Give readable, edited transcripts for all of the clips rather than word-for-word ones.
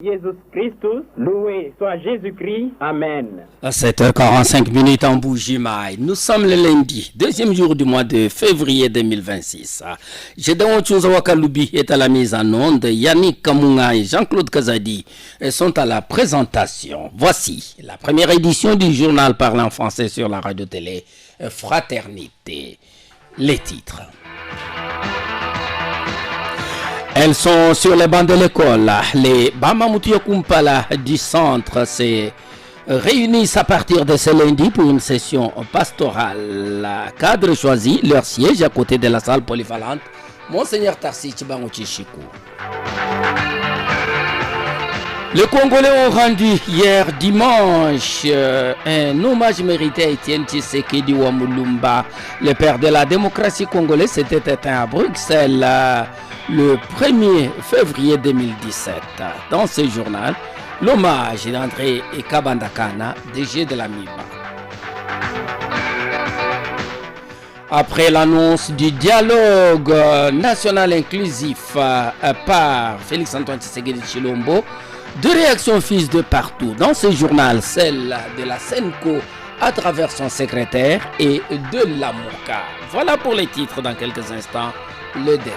Jésus Christus, loué soit Jésus-Christ, Amen. À 7h45 en Bougimaï, nous sommes le lundi, deuxième jour du mois de février 2026. Gédéon Tchouzawa Kaloubi est à la mise en onde, Yannick Kamunga et Jean-Claude Kazadi sont à la présentation. Voici la première édition du journal parlant français sur la radio-télé Fraternité. Les titres. Elles sont sur les bancs de l'école. Les Bamamoutio Kumpala du centre se réunissent à partir de ce lundi pour une session pastorale. Cadre choisi leur siège à côté de la salle polyvalente Monseigneur Tarsi Chibangouchi Chikou. Les Congolais ont rendu hier dimanche un hommage mérité à Étienne Tshisekedi Wamulumba, le père de la démocratie congolaise. S'était éteint à Bruxelles le 1er février 2017. Dans ce journal, l'hommage d'André Kabandakana, DG de la MIBA. Après l'annonce du dialogue national inclusif par Félix-Antoine Tshisekedi Tshilombo, deux réactions fusent de partout. Dans ce journal, celle de la Senco à travers son secrétaire et de l'Amouka. Voilà pour les titres. Dans quelques instants, le détail.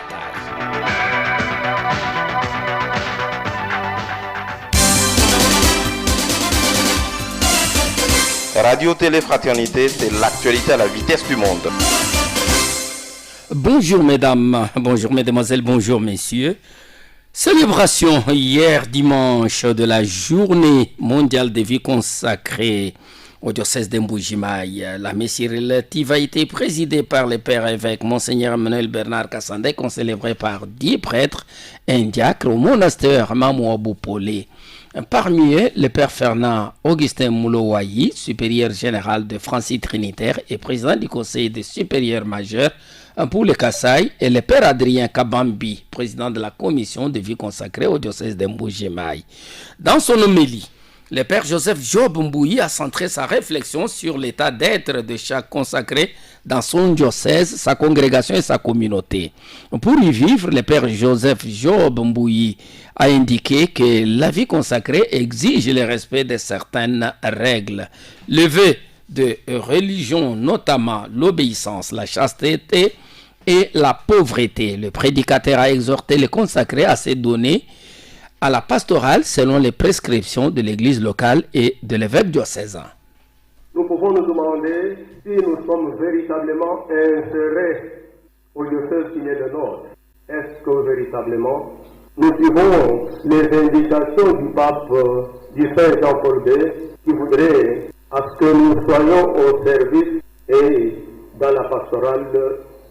Radio Télé Fraternité, c'est l'actualité à la vitesse du monde. Bonjour mesdames, bonjour mesdemoiselles, bonjour messieurs. Célébration hier dimanche de la journée mondiale de vie consacrée au diocèse de Mbujimaï. La messe relative a été présidée par le père évêque Monseigneur Emmanuel Bernard Kassandé, célébré par 10 prêtres, un diacre au monastère Mamouabou Polé. Parmi eux, le père Fernand Augustin Moulowayi, supérieur général de Francis Trinitaire et président du conseil des supérieurs majeurs pour le Kassai, et le père Adrien Kabambi, président de la commission de vie consacrée au diocèse de Mbujimaï. Dans son homélie, le père Joseph Job Mbouyi a centré sa réflexion sur l'état d'être de chaque consacré dans son diocèse, sa congrégation et sa communauté. Pour y vivre, le père Joseph Job Mbouyi a indiqué que la vie consacrée exige le respect de certaines règles. Le vœu de religion, notamment l'obéissance, la chasteté et la pauvreté. Le prédicateur a exhorté les consacrés à se donner à la pastorale selon les prescriptions de l'église locale et de l'évêque diocésain. Nous pouvons nous demander si nous sommes véritablement insérés au diocèse qui est le nôtre. Est-ce que véritablement nous suivons les indications du pape, du Saint Jean-Paul II, qui voudrait à ce que nous soyons au service et dans la pastorale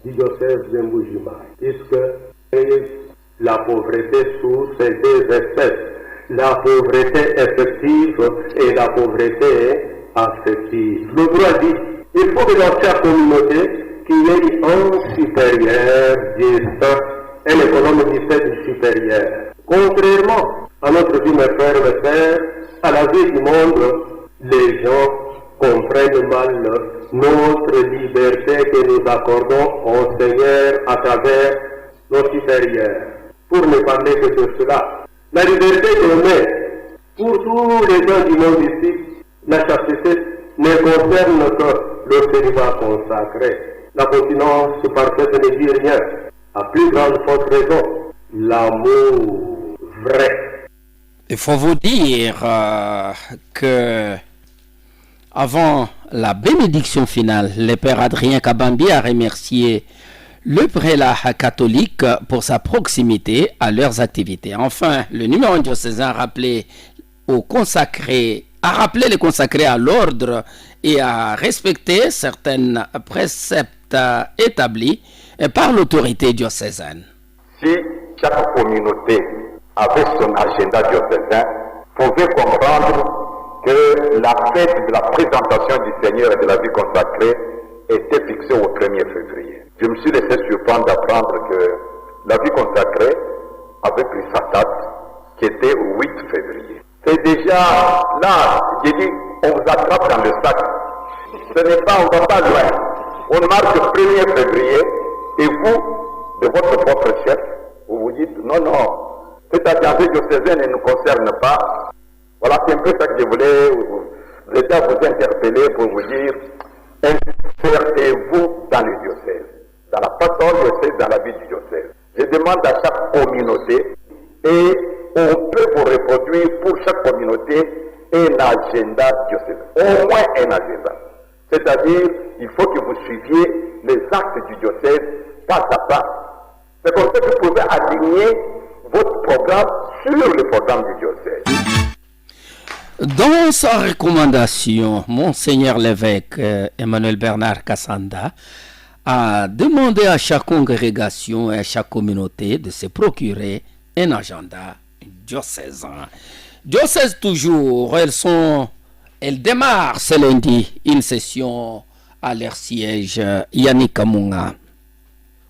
du diocèse de Mbujimaï, puisque la pauvreté sous ces deux espèces, la pauvreté effective et la pauvreté affective. Le droit dit, il faut que dans chaque communauté qu'il y ait un supérieur distinct, un économe distinct supérieur. Contrairement à notre vie, mes frères et sœurs, à la vie du monde, les gens comprennent mal notre liberté que nous accordons au Seigneur à travers nos supérieurs. Pour ne parler que de cela, la liberté qu'on met pour tous les gens du monde ici, la chasteté ne concerne que le célibat consacré. La continence parfaite ne dit rien. À plus grande forte raison, l'amour vrai. Il faut vous dire que avant la bénédiction finale, le père Adrien Kabambi a remercié le prélat catholique pour sa proximité à leurs activités. Enfin, le numéro diocésain a rappelé les consacrés à l'ordre et à respecter certains préceptes établis par l'autorité diocésaine. Si chaque communauté avait son agenda diocésain, pouvait comprendre que la fête de la présentation du Seigneur et de la vie consacrée était fixée au 1er février. Je me suis laissé surprendre d'apprendre que la vie consacrée avait pris sa date, qui était au 8 février. C'est déjà là, j'ai dit, on vous attrape dans le sac. Ce n'est pas, on ne va pas loin. On marque le 1er février et vous, de votre propre chef, vous vous dites, non, Cette agenda diocésaine ne nous concerne pas. Voilà, c'est un peu ça que je voulais vous interpeller pour vous dire, insérez-vous dans le diocèse, dans la passion diocèse, dans la vie du diocèse. Je demande à chaque communauté, et on peut vous reproduire pour chaque communauté un agenda diocèse, au moins un agenda. C'est-à-dire, il faut que vous suiviez les actes du diocèse pas à pas. C'est comme ça que vous pouvez aligner votre programme sur le programme du diocèse. Dans sa recommandation, Monseigneur l'évêque Emmanuel Bernard Kassanda a demandé à chaque congrégation et à chaque communauté de se procurer un agenda diocésain. Diocèse toujours, elles démarrent ce lundi une session à leur siège. Yannick Kamunga.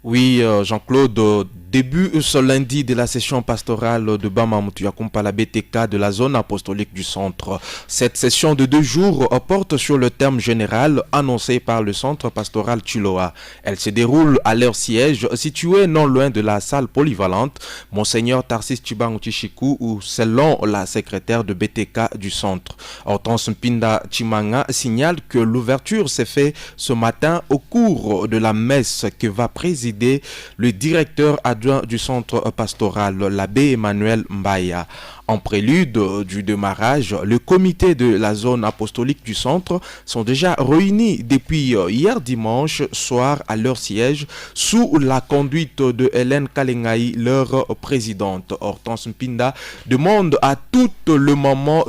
Oui, Jean-Claude, début ce lundi de la session pastorale de Bamamoutuyakumpa, la BTK de la zone apostolique du centre. Cette session de 2 jours porte sur le thème général annoncé par le centre pastoral Chiloa. Elle se déroule à leur siège situé non loin de la salle polyvalente Monseigneur Tarsis Chibanguchichiku ou selon la secrétaire de BTK du centre. Hortense Mpinda Chimanga signale que l'ouverture s'est faite ce matin au cours de la messe que va présider le directeur adjoint du centre pastoral, l'abbé Emmanuel Mbaya. En prélude du démarrage, le comité de la zone apostolique du centre sont déjà réunis depuis hier dimanche soir à leur siège sous la conduite de Hélène Kalengai, leur présidente. Hortense Mpinda demande à tout le moment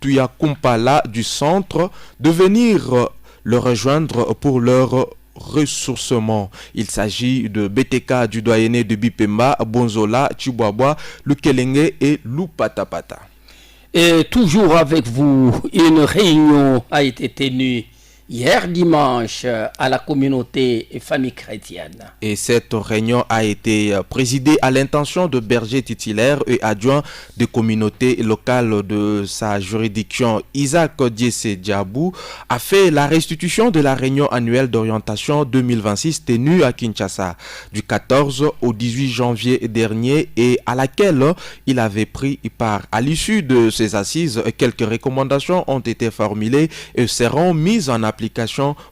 Tuyakumpala du centre de venir le rejoindre pour leur ressourcement. Il s'agit de BTK du doyenné de Bipemba, Bonzola, Chibuabwa, Lukelenge et Lupatapata. Et toujours avec vous, une réunion a été tenue hier dimanche à la communauté et famille chrétienne. Et cette réunion a été présidée à l'intention de berger titulaire et adjoint de communauté locale de sa juridiction. Isaac Diese Diabou a fait la restitution de la réunion annuelle d'orientation 2026 tenue à Kinshasa du 14 au 18 janvier dernier et à laquelle il avait pris part. À l'issue de ces assises, quelques recommandations ont été formulées et seront mises en application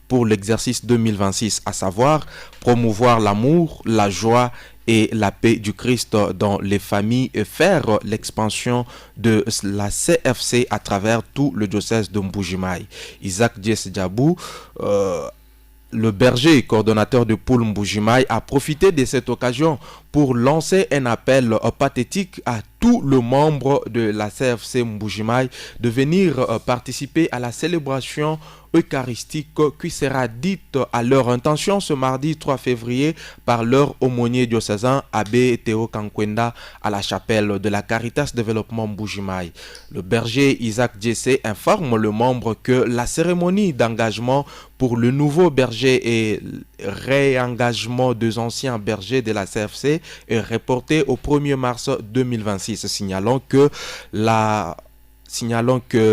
pour l'exercice 2026, à savoir promouvoir l'amour, la joie et la paix du Christ dans les familles et faire l'expansion de la CFC à travers tout le diocèse de Mbujimaï. Isaac Diese Diabou, le berger et coordonnateur de Poule Mbujimaï, a profité de cette occasion pour lancer un appel pathétique à tous les membres de la CFC Mbujimaï de venir participer à la célébration eucharistique qui sera dite à leur intention ce mardi 3 février par leur aumônier diocésain Abbé Théo Kankwenda à la chapelle de la Caritas Développement Mbujimaï. Le berger Isaac Diese informe le membre que la cérémonie d'engagement pour le nouveau berger et réengagement des anciens bergers de la CFC est reportée au 1er mars 2026, signalant que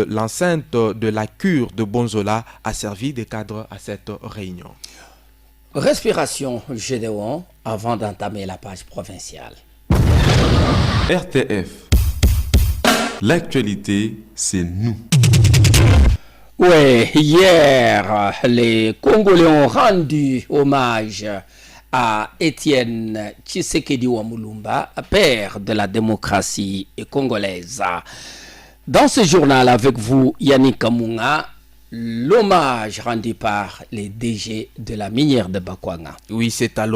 l'enceinte de la cure de Bonzola a servi de cadre à cette réunion. Respiration Gédéon avant d'entamer la page provinciale. RTF. L'actualité, c'est nous. Oui, hier, les Congolais ont rendu hommage à Étienne Tshisekedi Wamulumba, père de la démocratie congolaise. Dans ce journal, avec vous, Yannick Kamunga, l'hommage rendu par les DG de la minière de Bakwanga. Oui, c'est à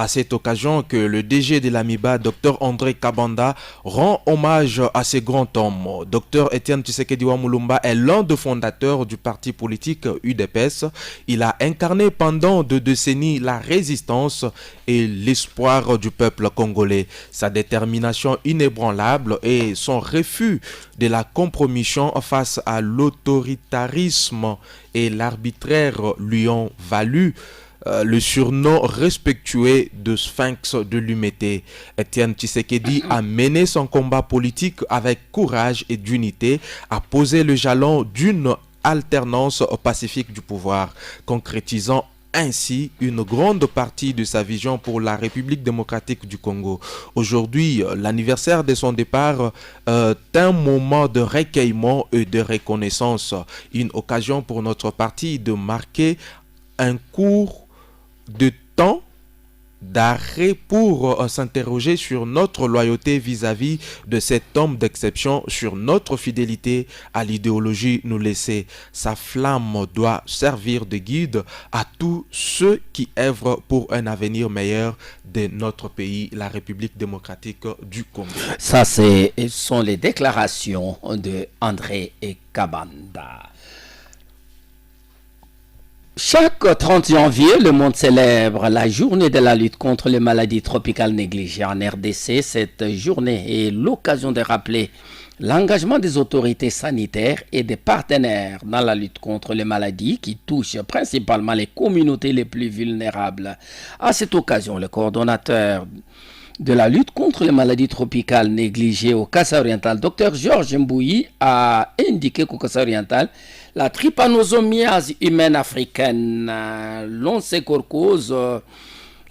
cette occasion que le DG de l'AMIBA, Dr André Kabanda, rend hommage à ce grand homme. Dr Étienne Tshisekedi Wamulumba est l'un des fondateurs du parti politique UDPS. Il a incarné pendant 2 décennies la résistance et l'espoir du peuple congolais. Sa détermination inébranlable et son refus de la compromission face à l'autoritarisme et l'arbitraire lui ont valu le surnom respectueux de Sphinx de l'Humité. Étienne Tshisekedi a mené son combat politique avec courage et d'unité, a posé le jalon d'une alternance pacifique du pouvoir, concrétisant ainsi une grande partie de sa vision pour la République démocratique du Congo. Aujourd'hui, l'anniversaire de son départ est un moment de recueillement et de reconnaissance, une occasion pour notre parti de marquer un cours de temps d'arrêt pour s'interroger sur notre loyauté vis-à-vis de cet homme d'exception, sur notre fidélité à l'idéologie nous laissée. Sa flamme doit servir de guide à tous ceux qui œuvrent pour un avenir meilleur de notre pays, la République démocratique du Congo. Ça, sont les déclarations de André Kabanda. Chaque 30 janvier, le monde célèbre la journée de la lutte contre les maladies tropicales négligées en RDC. Cette journée est l'occasion de rappeler l'engagement des autorités sanitaires et des partenaires dans la lutte contre les maladies qui touchent principalement les communautés les plus vulnérables. À cette occasion, le coordonnateur de la lutte contre les maladies tropicales négligées au Kassai oriental, Dr Georges Mbouyi, a indiqué qu'au Kassai oriental, la trypanosomiase humaine africaine, l'onchocercose,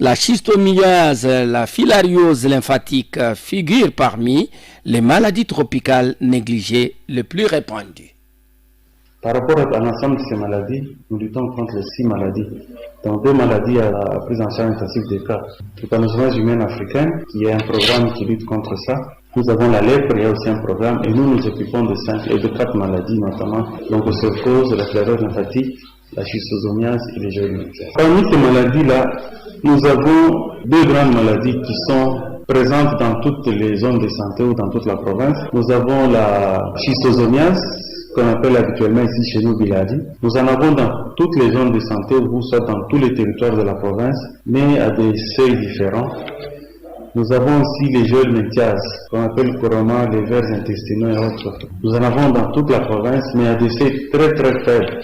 la schistomiase, la filariose lymphatique figurent parmi les maladies tropicales négligées les plus répandues. Par rapport à l'ensemble de ces maladies, nous luttons contre les 6 maladies. Dans 2 maladies à la prise en charge intensive des cas. La trypanosomiase humaine africaine, qui est un programme qui lutte contre ça. Nous avons la lèpre, il y a aussi un programme, et nous nous occupons de 5 et de 4 maladies, notamment l'onchocercose, la filariose lymphatique, la schistosomiase et les géolinites. Parmi ces maladies-là, nous avons 2 grandes maladies qui sont présentes dans toutes les zones de santé ou dans toute la province. Nous avons la schistosomiase, qu'on appelle habituellement ici chez nous Biladi. Nous en avons dans toutes les zones de santé, ou soit dans tous les territoires de la province, mais à des seuils différents. Nous avons aussi les géolmentiases, qu'on appelle couramment les vers intestinaux et autres. Nous en avons dans toute la province, mais à des seuils très très faibles.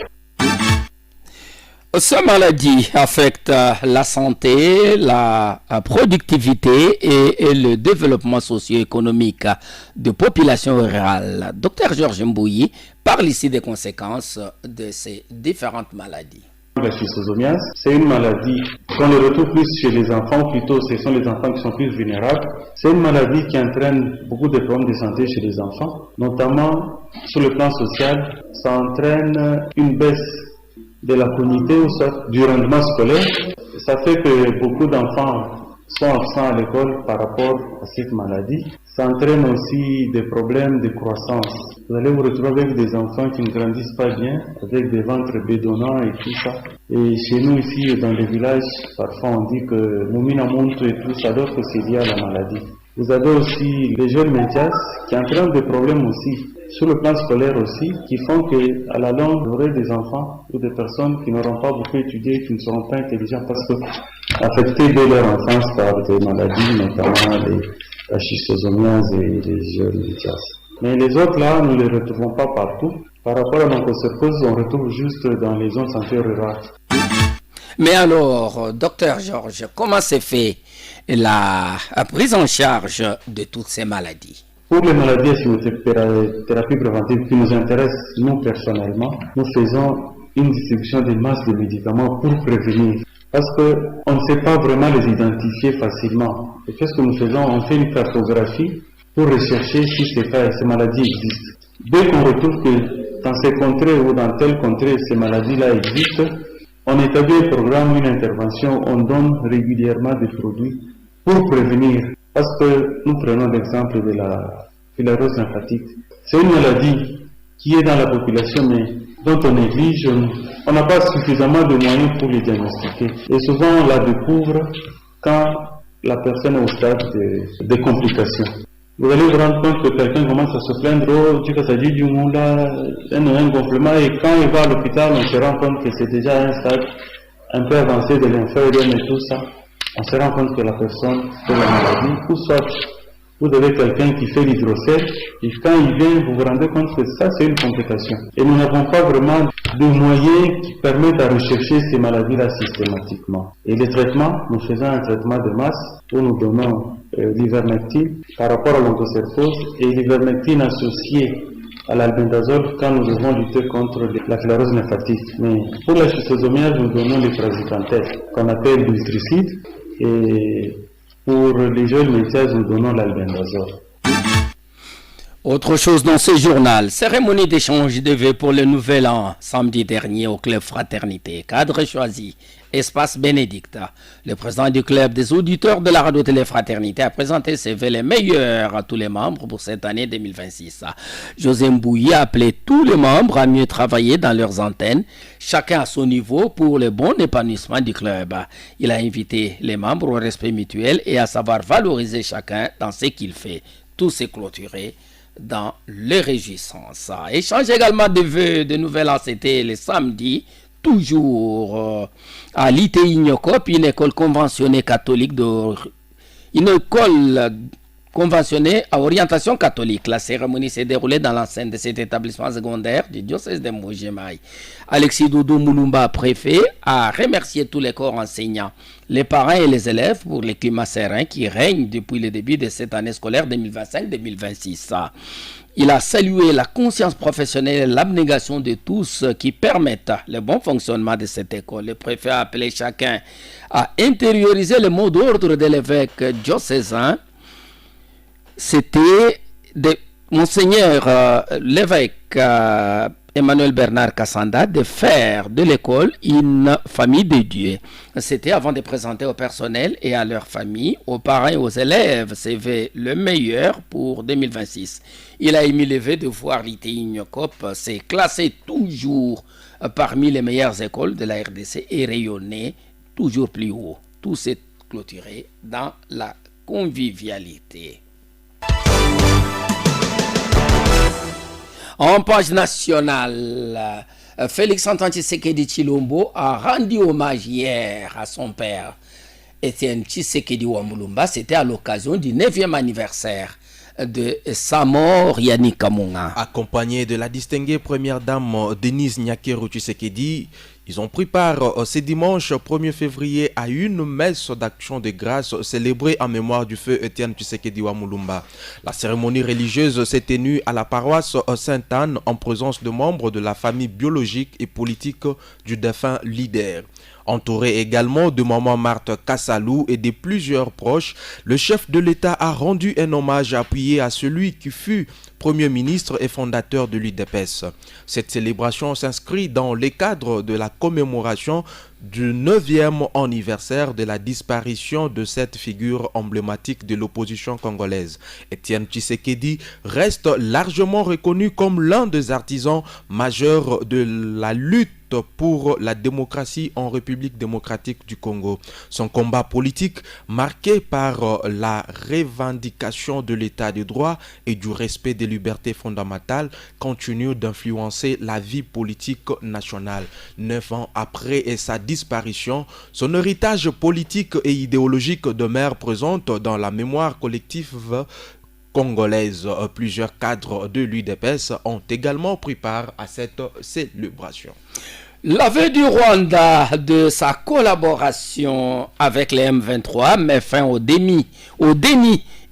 Ces maladies affectent la santé, la productivité et le développement socio-économique de populations rurales. Dr Georges Mbouyi parle ici des conséquences de ces différentes maladies. La schistosomiase, c'est une maladie qu'on retrouve plus chez les enfants, plutôt ce sont les enfants qui sont plus vulnérables. C'est une maladie qui entraîne beaucoup de problèmes de santé chez les enfants, notamment sur le plan social. Ça entraîne une baisse de la cognité ou soit du rendement scolaire. Ça fait que beaucoup d'enfants sont absents à l'école par rapport à cette maladie. Ça entraîne aussi des problèmes de croissance. Vous allez vous retrouver avec des enfants qui ne grandissent pas bien, avec des ventres bédonnants et tout ça. Et chez nous ici, dans les villages, parfois on dit que Moumina monte et tout ça, d'autres c'est lié à la maladie. Vous avez aussi les jeunes médias qui entraînent des problèmes aussi, sur le plan scolaire aussi, qui font qu'à la longue, vous aurez des enfants ou des personnes qui n'auront pas beaucoup étudié, qui ne seront pas intelligents parce que affectés dès leur enfance par des maladies, notamment la schistosomiase et les géolinites. Mais les autres là, nous ne les retrouvons pas partout. Par rapport à l'onchocercose, on retrouve juste dans les zones santé rurales. Mais alors, docteur Georges, comment s'est fait la prise en charge de toutes ces maladies? Pour les maladies à chimiothérapie préventive qui nous intéressent, nous personnellement, nous faisons une distribution de masse de médicaments pour prévenir. Parce qu'on ne sait pas vraiment les identifier facilement. Et qu'est-ce que nous faisons? On fait une cartographie pour rechercher si ces maladies existent. Dès qu'on retrouve que dans ces contrées ou dans telle contrée, ces maladies-là existent, on établit un programme, une intervention, on donne régulièrement des produits pour prévenir. Parce que nous prenons l'exemple de la filariose lymphatique. C'est une maladie qui est dans la population, mais dont on néglige. On n'a pas suffisamment de moyens pour les diagnostiquer. Et souvent, on la découvre quand la personne est au stade de complications. Vous allez vous rendre compte que quelqu'un commence à se plaindre, oh, tu as dit du monde là, un gonflement, et quand il va à l'hôpital, on se rend compte que c'est déjà un stade un peu avancé de lymphoïdème et tout ça. On se rend compte que la personne fait la maladie, ou soit vous avez quelqu'un qui fait l'hydrocèle, et quand il vient, vous vous rendez compte que ça, c'est une complication. Et nous n'avons pas vraiment de moyens qui permettent à rechercher ces maladies-là systématiquement. Et les traitements, nous faisons un traitement de masse où nous donnons l'ivermectine par rapport à l'onchocercose et l'ivermectine associée à l'albendazole quand nous devons lutter contre la filariose lymphatique. Mais pour la schistosomiase, nous donnons les praziquantel, qu'on appelle l'utricide, et pour les jeunes métiers, nous donnons l'albendazole. Autre chose dans ce journal, cérémonie d'échange de vœux pour le nouvel an, samedi dernier au club Fraternité. Cadre choisi, Espace Bénédicte. Le président du club des auditeurs de la radio-télé Fraternité a présenté ses vœux les meilleurs à tous les membres pour cette année 2026. José Mbouyi a appelé tous les membres à mieux travailler dans leurs antennes, chacun à son niveau pour le bon épanouissement du club. Il a invité les membres au respect mutuel et à savoir valoriser chacun dans ce qu'il fait. Tout s'est clôturé dans les réjouissances. Échange également de vœux de nouvel an, c'était le samedi, toujours à l'ITI Nyokop, une école conventionnée catholique une école conventionnée à orientation catholique. La cérémonie s'est déroulée dans l'enceinte de cet établissement secondaire du diocèse de Mbujimai. Alexis Doudou Moulumba, préfet, a remercié tous les corps enseignants, les parents et les élèves pour le climat serein qui règne depuis le début de cette année scolaire 2025-2026. Il a salué la conscience professionnelle et l'abnégation de tous qui permettent le bon fonctionnement de cette école. Le préfet a appelé chacun à intérioriser le mot d'ordre de l'évêque diocésain. C'était de Monseigneur l'évêque Emmanuel Bernard Kassanda de faire de l'école une famille de Dieu. C'était avant de présenter au personnel et à leur famille, aux parents et aux élèves, CV le meilleur pour 2026. Il a émis le vœu de voir l'ITI Nyokop s'est classé toujours parmi les meilleures écoles de la RDC et rayonner toujours plus haut. Tout s'est clôturé dans la convivialité. En page nationale, Félix-Antoine Tshisekedi Tshilombo a rendu hommage hier à son père, Étienne Tshisekedi Wamulumba. C'était à l'occasion du 9e anniversaire de sa mort, Yannick Kamunga. Accompagné de la distinguée première dame Denise Nyakeru Tshisekedi, ils ont pris part ce dimanche 1er février à une messe d'action de grâce célébrée en mémoire du feu Étienne Tshisekedi Wamulumba. La cérémonie religieuse s'est tenue à la paroisse Sainte-Anne en présence de membres de la famille biologique et politique du défunt leader. Entouré également de maman Marthe Kassalou et de plusieurs proches, le chef de l'État a rendu un hommage appuyé à celui qui fut Premier ministre et fondateur de l'UDPS. Cette célébration s'inscrit dans le cadre de la commémoration du 9e anniversaire de la disparition de cette figure emblématique de l'opposition congolaise. Étienne Tshisekedi reste largement reconnu comme l'un des artisans majeurs de la lutte pour la démocratie en République démocratique du Congo. Son combat politique, marqué par la revendication de l'état de droit et du respect des libertés fondamentales, continue d'influencer la vie politique nationale. 9 ans après sa disparition, son héritage politique et idéologique demeure présent dans la mémoire collective congolaise. Plusieurs cadres de l'UDPS ont également pris part à cette célébration. L'aveu du Rwanda de sa collaboration avec les M23 met fin au déni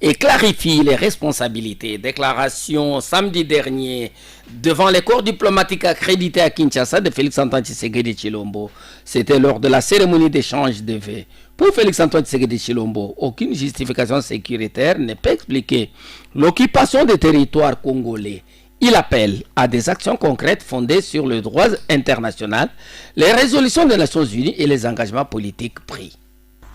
et clarifie les responsabilités. Déclaration samedi dernier devant les corps diplomatiques accrédités à Kinshasa de Félix-Antoine Tshisekedi Tshilombo. C'était lors de la cérémonie d'échange de vœux. Pour Félix-Antoine Tshisekedi Tshilombo, aucune justification sécuritaire ne peut expliquer l'occupation des territoires congolais. Il appelle à des actions concrètes fondées sur le droit international, les résolutions des Nations Unies et les engagements politiques pris.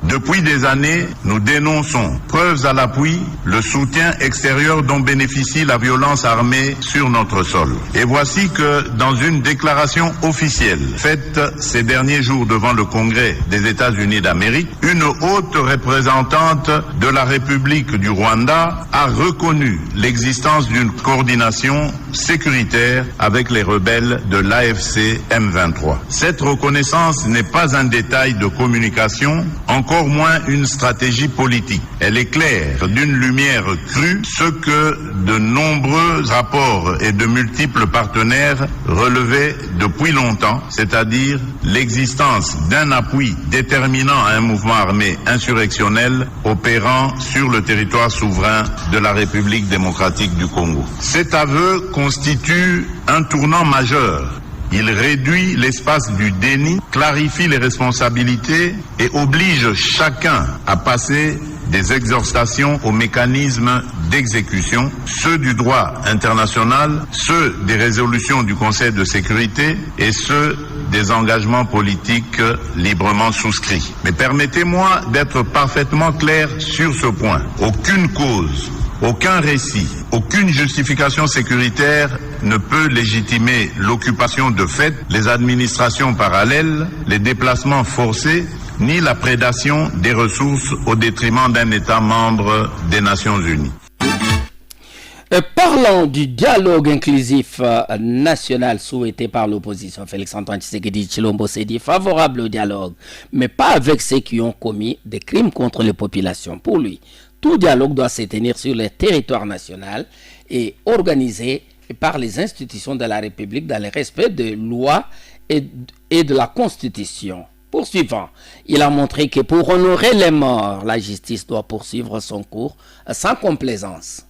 Depuis des années, nous dénonçons, preuves à l'appui, le soutien extérieur dont bénéficie la violence armée sur notre sol. Et voici que, dans une déclaration officielle faite ces derniers jours devant le Congrès des États-Unis d'Amérique, une haute représentante de la République du Rwanda a reconnu l'existence d'une coordination sécuritaire avec les rebelles de l'AFC M23. Cette reconnaissance n'est pas un détail de communication, en encore moins une stratégie politique. Elle éclaire d'une lumière crue ce que de nombreux rapports et de multiples partenaires relevaient depuis longtemps, c'est-à-dire l'existence d'un appui déterminant à un mouvement armé insurrectionnel opérant sur le territoire souverain de la République démocratique du Congo. Cet aveu constitue un tournant majeur. Il réduit l'espace du déni, clarifie les responsabilités et oblige chacun à passer des exhortations aux mécanismes d'exécution, ceux du droit international, ceux des résolutions du Conseil de sécurité et ceux des engagements politiques librement souscrits. Mais permettez-moi d'être parfaitement clair sur ce point. Aucune cause, aucun récit, aucune justification sécuritaire ne peut légitimer l'occupation de fait, les administrations parallèles, les déplacements forcés, ni la prédation des ressources au détriment d'un État membre des Nations Unies. Parlant du dialogue inclusif national souhaité par l'opposition, Félix-Antoine Tshisekedi Tshilombo s'est dit favorable au dialogue, mais pas avec ceux qui ont commis des crimes contre les populations. Pour lui, tout dialogue doit se tenir sur le territoire national et organisé par les institutions de la République dans le respect des lois et de la Constitution. Poursuivant, il a montré que pour honorer les morts, la justice doit poursuivre son cours sans complaisance.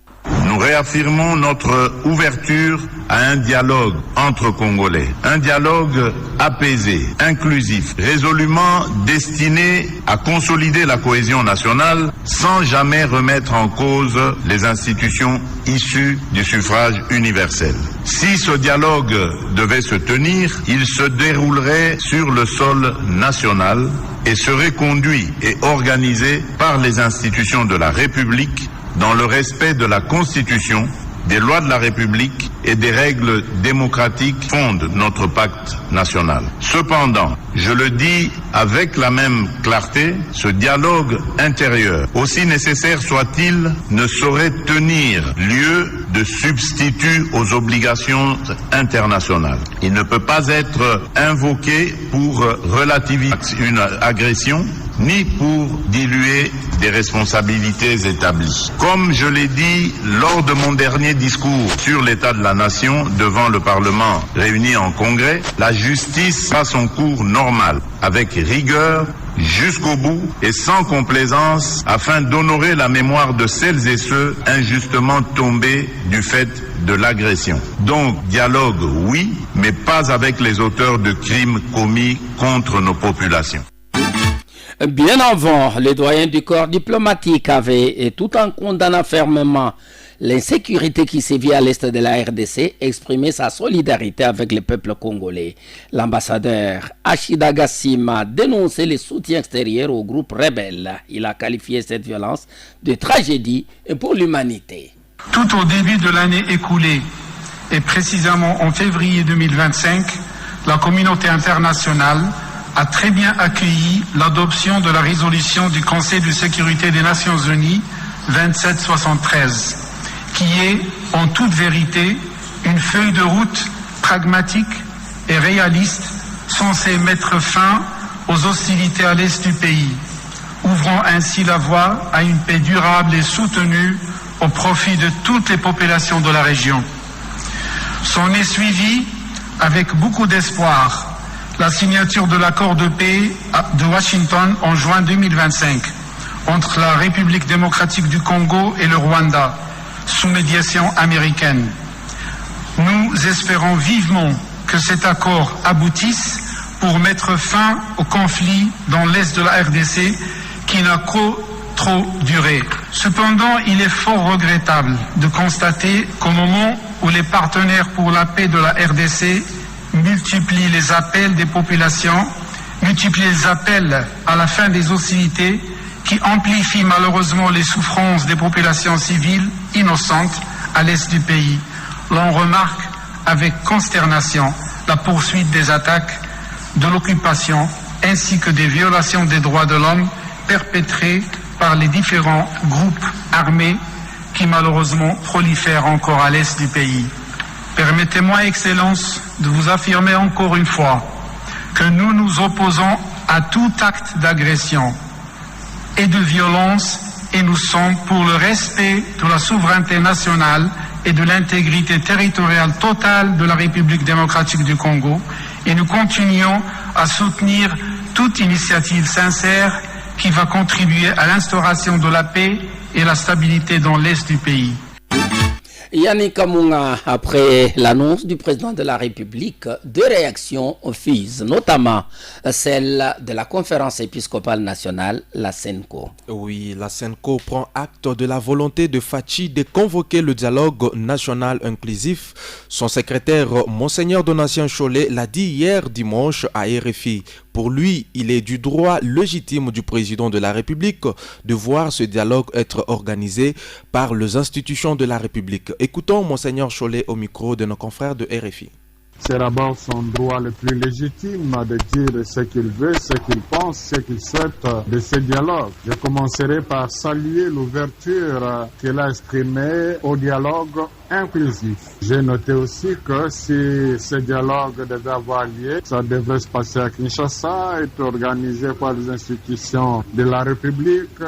Nous réaffirmons notre ouverture à un dialogue entre Congolais, un dialogue apaisé, inclusif, résolument destiné à consolider la cohésion nationale sans jamais remettre en cause les institutions issues du suffrage universel. Si ce dialogue devait se tenir, il se déroulerait sur le sol national et serait conduit et organisé par les institutions de la République dans le respect de la Constitution, des lois de la République et des règles démocratiques fondent notre pacte national. Cependant, je le dis avec la même clarté, ce dialogue intérieur, aussi nécessaire soit-il, ne saurait tenir lieu de substitut aux obligations internationales. Il ne peut pas être invoqué pour relativiser une agression, ni pour diluer des responsabilités établies. Comme je l'ai dit lors de mon dernier discours sur l'état de la nation devant le Parlement réuni en congrès, la justice a son cours normal, avec rigueur, jusqu'au bout et sans complaisance, afin d'honorer la mémoire de celles et ceux injustement tombés du fait de l'agression. Donc, dialogue, oui, mais pas avec les auteurs de crimes commis contre nos populations. Bien avant, les doyens du corps diplomatique avaient, tout en condamnant fermement l'insécurité qui sévit à l'est de la RDC, exprimé sa solidarité avec le peuple congolais. L'ambassadeur Achida Gassim a dénoncé les soutiens extérieurs au groupe rebelle. Il a qualifié cette violence de tragédie pour l'humanité. Tout au début de l'année écoulée, et précisément en février 2025, la communauté internationale a très bien accueilli l'adoption de la résolution du Conseil de sécurité des Nations Unies 2773, qui est en toute vérité une feuille de route pragmatique et réaliste censée mettre fin aux hostilités à l'est du pays, ouvrant ainsi la voie à une paix durable et soutenue au profit de toutes les populations de la région. S'en est suivi avec beaucoup d'espoir la signature de l'accord de paix de Washington en juin 2025 entre la République démocratique du Congo et le Rwanda, sous médiation américaine. Nous espérons vivement que cet accord aboutisse pour mettre fin au conflit dans l'est de la RDC qui n'a que trop duré. Cependant, il est fort regrettable de constater qu'au moment où les partenaires pour la paix de la RDC multiplie les appels des populations, multiplie les appels à la fin des hostilités qui amplifient malheureusement les souffrances des populations civiles innocentes à l'est du pays. L'on remarque avec consternation la poursuite des attaques de l'occupation ainsi que des violations des droits de l'homme perpétrées par les différents groupes armés qui malheureusement prolifèrent encore à l'est du pays. Permettez-moi, Excellence, de vous affirmer encore une fois que nous nous opposons à tout acte d'agression, et de violence, et nous sommes pour le respect de la souveraineté nationale et de l'intégrité territoriale totale de la République démocratique du Congo, et nous continuons à soutenir toute initiative sincère qui va contribuer à l'instauration de la paix et la stabilité dans l'Est du pays. Yannick Kamunga, après l'annonce du président de la République, deux réactions fusent, notamment celle de la conférence épiscopale nationale, la SENCO. Oui, la SENCO prend acte de la volonté de Fachi de convoquer le dialogue national inclusif. Son secrétaire, Monseigneur Donatien Cholet, l'a dit hier dimanche à RFI. Pour lui, il est du droit légitime du président de la République de voir ce dialogue être organisé par les institutions de la République. Écoutons Monseigneur Cholet au micro de nos confrères de RFI. C'est d'abord son droit le plus légitime de dire ce qu'il veut, ce qu'il pense, ce qu'il souhaite de ce dialogue. Je commencerai par saluer l'ouverture qu'il a exprimée au dialogue inclusif. J'ai noté aussi que si ce dialogue devait avoir lieu, ça devrait se passer à Kinshasa, être organisé par les institutions de la République.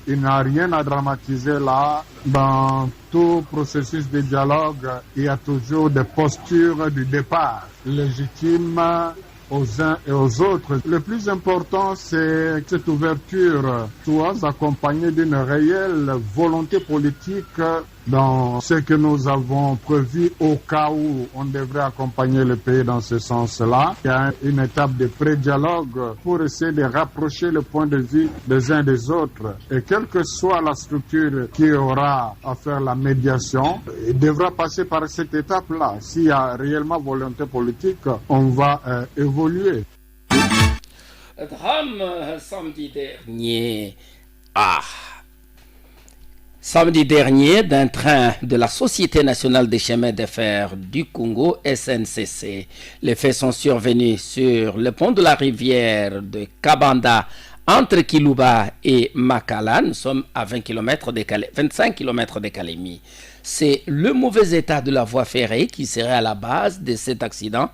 Il n'y a rien à dramatiser là. Dans tout processus de dialogue, il y a toujours des postures du départ légitimes aux uns et aux autres. Le plus important, c'est que cette ouverture soit accompagnée d'une réelle volonté politique dans ce que nous avons prévu au cas où on devrait accompagner le pays dans ce sens-là. Il y a une étape de pré-dialogue pour essayer de rapprocher le point de vue des uns des autres. Et quelle que soit la structure qui aura à faire la médiation, il devra passer par cette étape-là. S'il y a réellement volonté politique, on va évoluer. Drame samedi dernier. Samedi dernier, d'un train de la Société nationale des chemins de fer du Congo, SNCC. Les faits sont survenus sur le pont de la rivière de Kabanda, entre Kiluba et Makala. Nous sommes à 25 km de Kalemi. C'est le mauvais état de la voie ferrée qui serait à la base de cet accident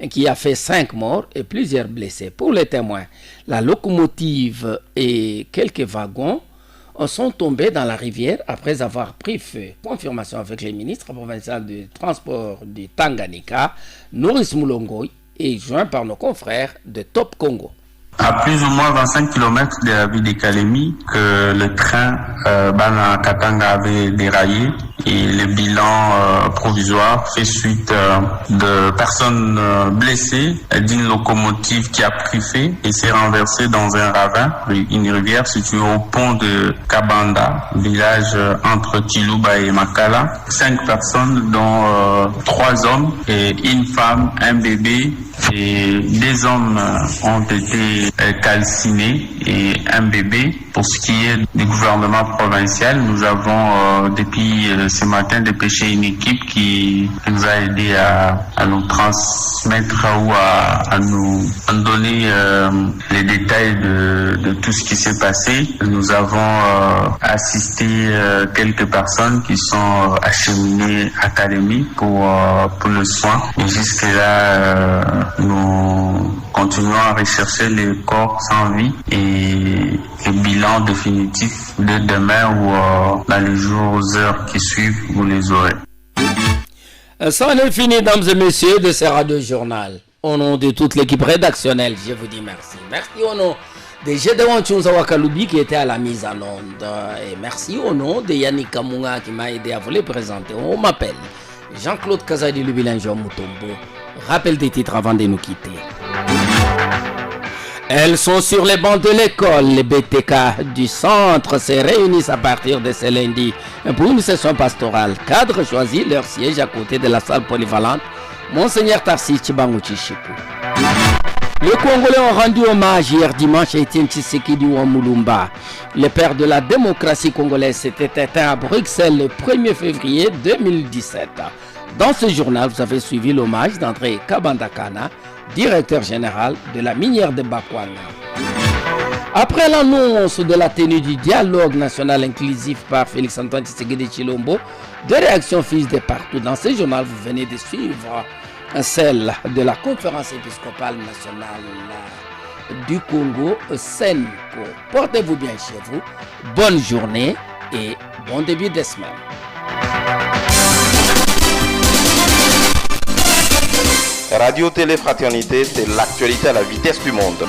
qui a fait 5 morts et plusieurs blessés. Pour les témoins, la locomotive et quelques wagons sont tombés dans la rivière après avoir pris feu. Confirmation avec le ministre provincial du transport du Tanganyika, Noris Moulongo, et joint par nos confrères de Top Congo. À plus ou moins 25 km de la ville de Kalemi, que le train Bana Katanga avait déraillé et le bilan provisoire fait suite de personnes blessées d'une locomotive qui a pris feu et s'est renversée dans un ravin, une rivière située au pont de Kabanda, village entre Kiluba et Makala. 5 personnes dont 3 hommes et une femme, un bébé. Et 2 hommes ont été calcinés et un bébé. Pour ce qui est du gouvernement provincial, nous avons depuis ce matin dépêché une équipe qui nous a aidé à nous transmettre ou à nous donner les détails de tout ce qui s'est passé. Nous avons assisté quelques personnes qui sont acheminées à Kalemi pour le soin. Et jusque-là, nous continuons à rechercher les corps sans vie et le bilan définitif de demain ou dans les jours, aux heures qui suivent, vous les aurez. Ça en est fini, mesdames et messieurs, de ce radio journal. Au nom de toute l'équipe rédactionnelle, je vous dis merci. Merci au nom de Gédéon Tchounzawa Kaloubi qui était à la mise en onde. Et merci au nom de Yannick Kamunga qui m'a aidé à vous les présenter. On m'appelle Jean-Claude Kazadi Lubilanjo Mutombo. Rappel des titres avant de nous quitter. Elles sont sur les bancs de l'école. Les BTK du centre se réunissent à partir de ce lundi pour une session pastorale. Cadre choisi leur siège à côté de la salle polyvalente Monseigneur Tarsi Tchibangouchi Chipou. Les Congolais ont rendu hommage hier dimanche à Etienne Tshisekedi Ouamulumba. Le père de la démocratie congolaise s'était éteint à Bruxelles le 1er février 2017. Dans ce journal, vous avez suivi l'hommage d'André Kabandakana, directeur général de la minière de Bakwana. Après l'annonce de la tenue du dialogue national inclusif par Félix-Antoine Tshisekedi Tshilombo, deux réactions fusent de partout. Dans ce journal, vous venez de suivre celle de la conférence épiscopale nationale, du Congo, Senko. Portez-vous bien chez vous. Bonne journée et bon début de semaine. Radio Télé Fraternité, c'est l'actualité à la vitesse du monde.